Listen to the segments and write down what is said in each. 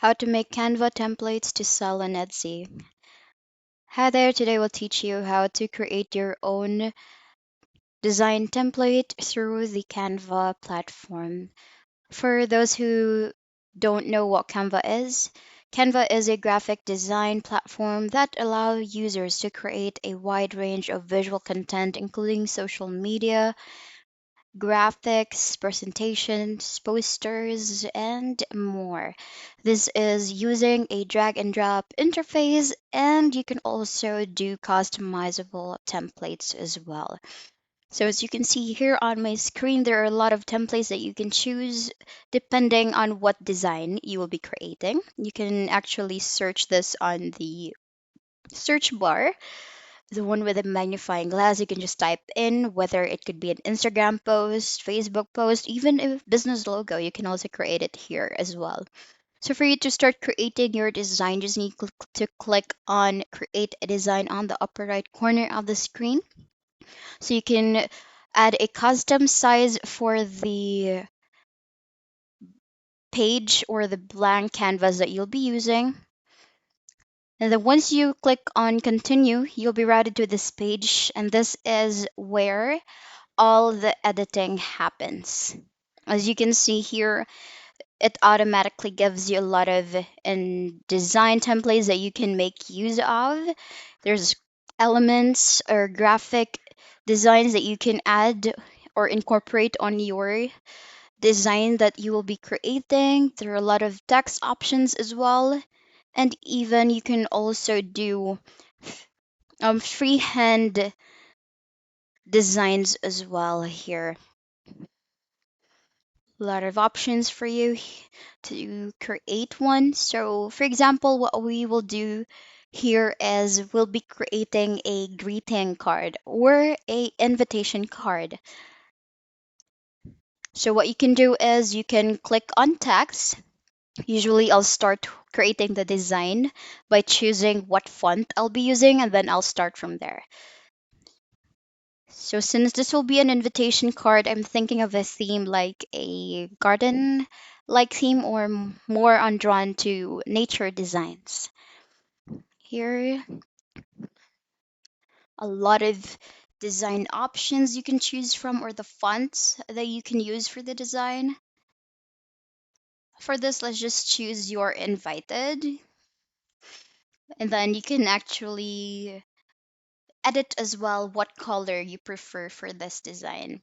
How to make Canva templates to sell on Etsy. Hi there, today we'll teach you how to create your own design template through the Canva platform. For those who don't know what Canva is a graphic design platform that allows users to create a wide range of visual content, including social media, graphics, presentations, posters, and more. This is using a drag and drop interface, and you can also do customizable templates as well. So, as you can see here on my screen, there are a lot of templates that you can choose depending on what design you will be creating. You can actually search this on the search bar, the one with the magnifying glass. You can just type in whether it could be an Instagram post, Facebook post, even a business logo. You can also create it here as well. So for you to start creating your design, just need to click on create a design on the upper right corner of the screen. So you can add a custom size for the page or the blank canvas that you'll be using. And then once you click on continue, you'll be routed to this page, and this is where all the editing happens. As you can see here, it automatically gives you a lot of design templates that you can make use of. There's elements or graphic designs that you can add or incorporate on your design that you will be creating. There are a lot of text options as well. And even you can also do freehand designs as well here. A lot of options for you to create one. So, for example, what we will do here is we'll be creating a greeting card or a invitation card. So what you can do is you can click on text. Usually I'll start creating the design by choosing what font I'll be using, and then I'll start from there. So since this will be an invitation card, I'm thinking of a theme like a garden like theme or more on drawn to nature designs. Here, a lot of design options you can choose from or the fonts that you can use for the design. For this, let's just choose your invited, and then you can actually edit as well what color you prefer for this design.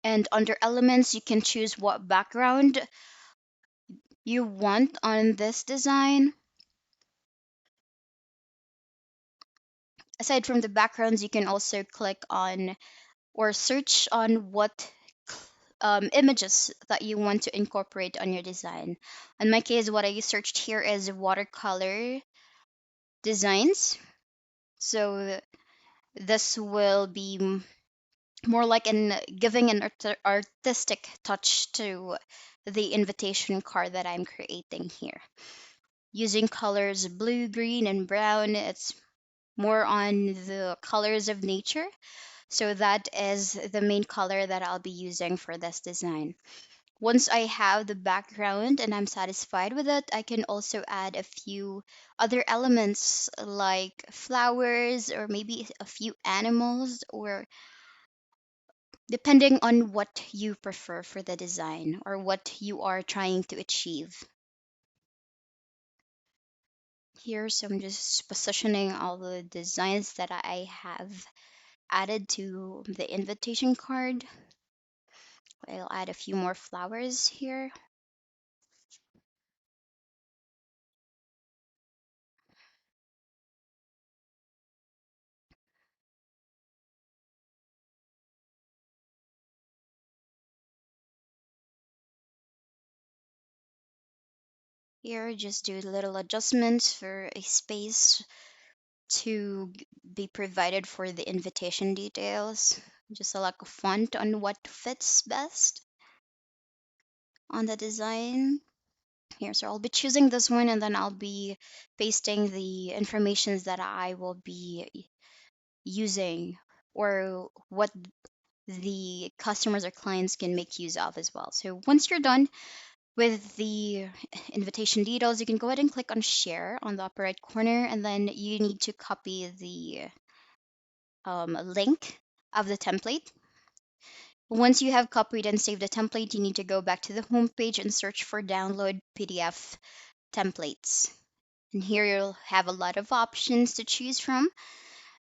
And under elements, you can choose what background you want on this design. Aside from the backgrounds, you can also click on or search on what images that you want to incorporate on your design. In my case, what I searched here is watercolor designs. So this will be more like an giving an artistic touch to the invitation card that I'm creating here. Using colors blue, green, and brown, it's more on the colors of nature. So that is the main color that I'll be using for this design. Once I have the background and I'm satisfied with it, I can also add a few other elements like flowers or maybe a few animals, or depending on what you prefer for the design or what you are trying to achieve. Here, so I'm just positioning all the designs that I have added to the invitation card. I'll add a few more flowers here. Here, just do little adjustments for a space to be provided for the invitation details. Just select a font on what fits best on the design. Here, so I'll be choosing this one, and then I'll be pasting the informations that I will be using or what the customers or clients can make use of as well. So once you're done with the invitation details, you can go ahead and click on share on the upper right corner, and then you need to copy the link of the template. Once you have copied and saved the template, you need to go back to the home page and search for download PDF templates. And here you'll have a lot of options to choose from.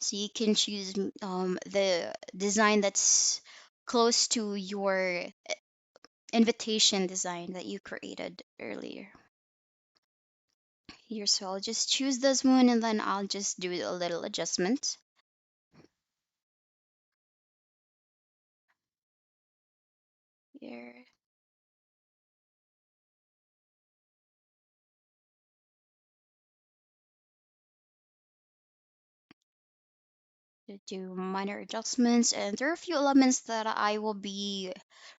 So you can choose the design that's close to your invitation design that you created earlier. Here, so I'll just choose this one and then I'll just do a little adjustment. Here, to do minor adjustments, and there are a few elements that I will be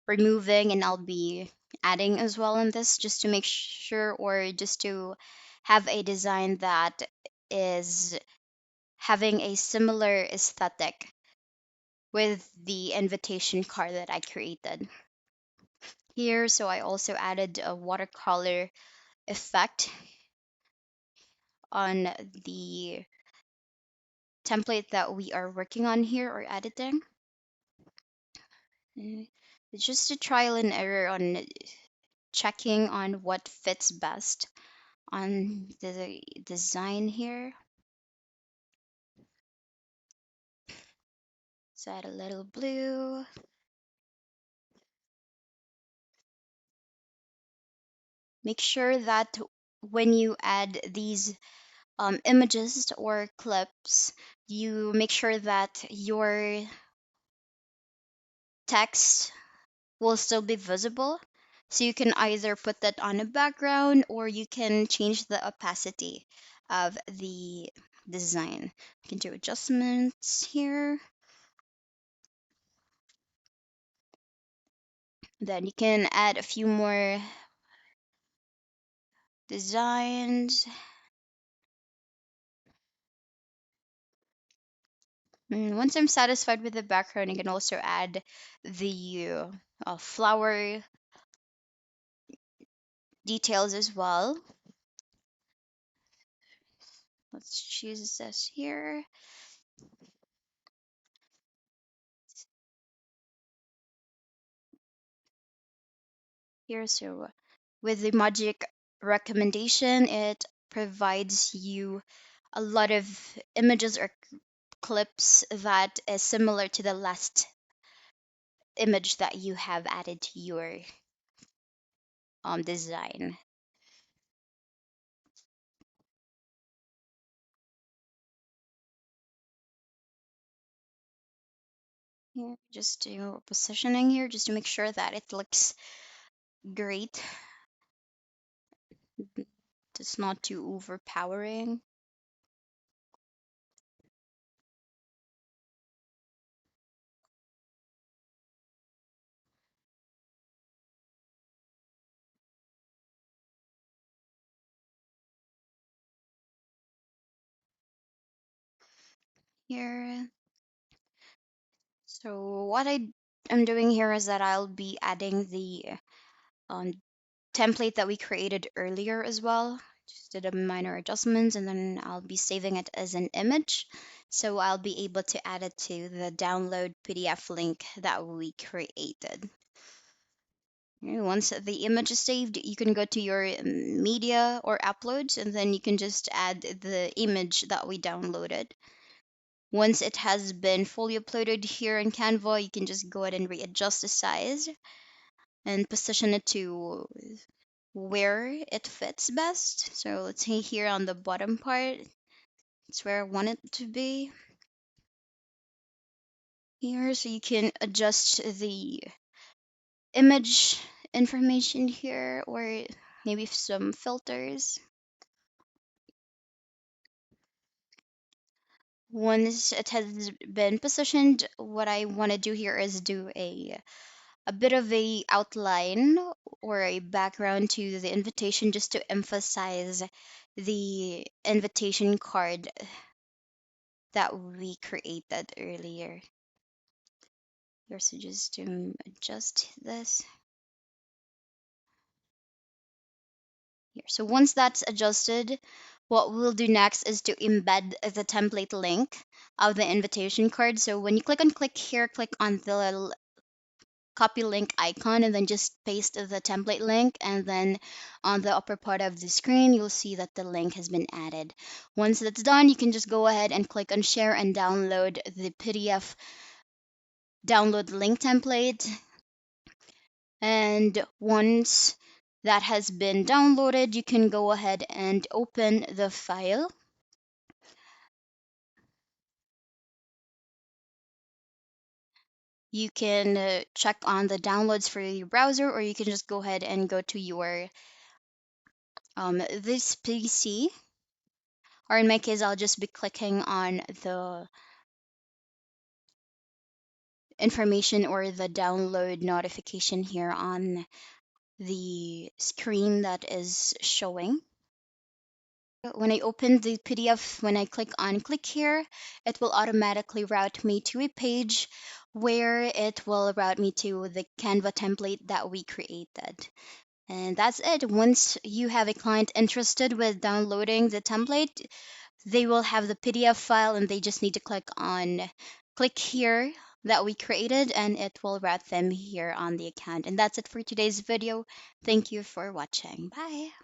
removing and I'll be adding as well in this, just to make sure, or just to have a design that is having a similar aesthetic with the invitation card that I created here. So I also added a watercolor effect on the template that we are working on here or editing. It's just a trial and error on checking on what fits best on the design here. So add a little blue. Make sure that when you add these images or clips, you make sure that your text will still be visible. So you can either put that on a background or you can change the opacity of the design. You can do adjustments here. Then you can add a few more designs. Once I'm satisfied with the background, you can also add the flower details as well. Let's choose this here. Here, so with the magic recommendation, it provides you a lot of images or clips that is similar to the last image that you have added to your design. Here, just do positioning here, just to make sure that it looks great. It's not too overpowering. Here, so what I am doing here is that I'll be adding the um, template that we created earlier as well. Just did a minor adjustments and then I'll be saving it as an image. So I'll be able to add it to the download PDF link that we created. Once the image is saved, you can go to your media or uploads and then you can just add the image that we downloaded. Once it has been fully uploaded here in Canva, you can just go ahead and readjust the size and position it to where it fits best. So let's say here on the bottom part, it's where I want it to be. Here, so you can adjust the image information here or maybe some filters. Once it has been positioned, what I want to do here is do a bit of a outline or a background to the invitation just to emphasize the invitation card that we created earlier. So just adjust this here. So once that's adjusted, what we'll do next is to embed the template link of the invitation card. So when you click here, click on the copy link icon and then just paste the template link, and then on the upper part of the screen you'll see that the link has been added. Once that's done, you can just go ahead and click on share and download the PDF download link template. And once that has been downloaded, you can go ahead and open the file. You can check on the downloads for your browser, or you can just go ahead and go to your this PC, or in my case I'll just be clicking on the information or the download notification here on the screen that is showing. When I open the PDF, when I click here, it will automatically route me to a page where it will route me to the Canva template that we created. And that's it. Once you have a client interested with downloading the template, they will have the PDF file and they just need to click here that we created, and it will route them here on the account. And that's it for today's video. Thank you for watching. Bye.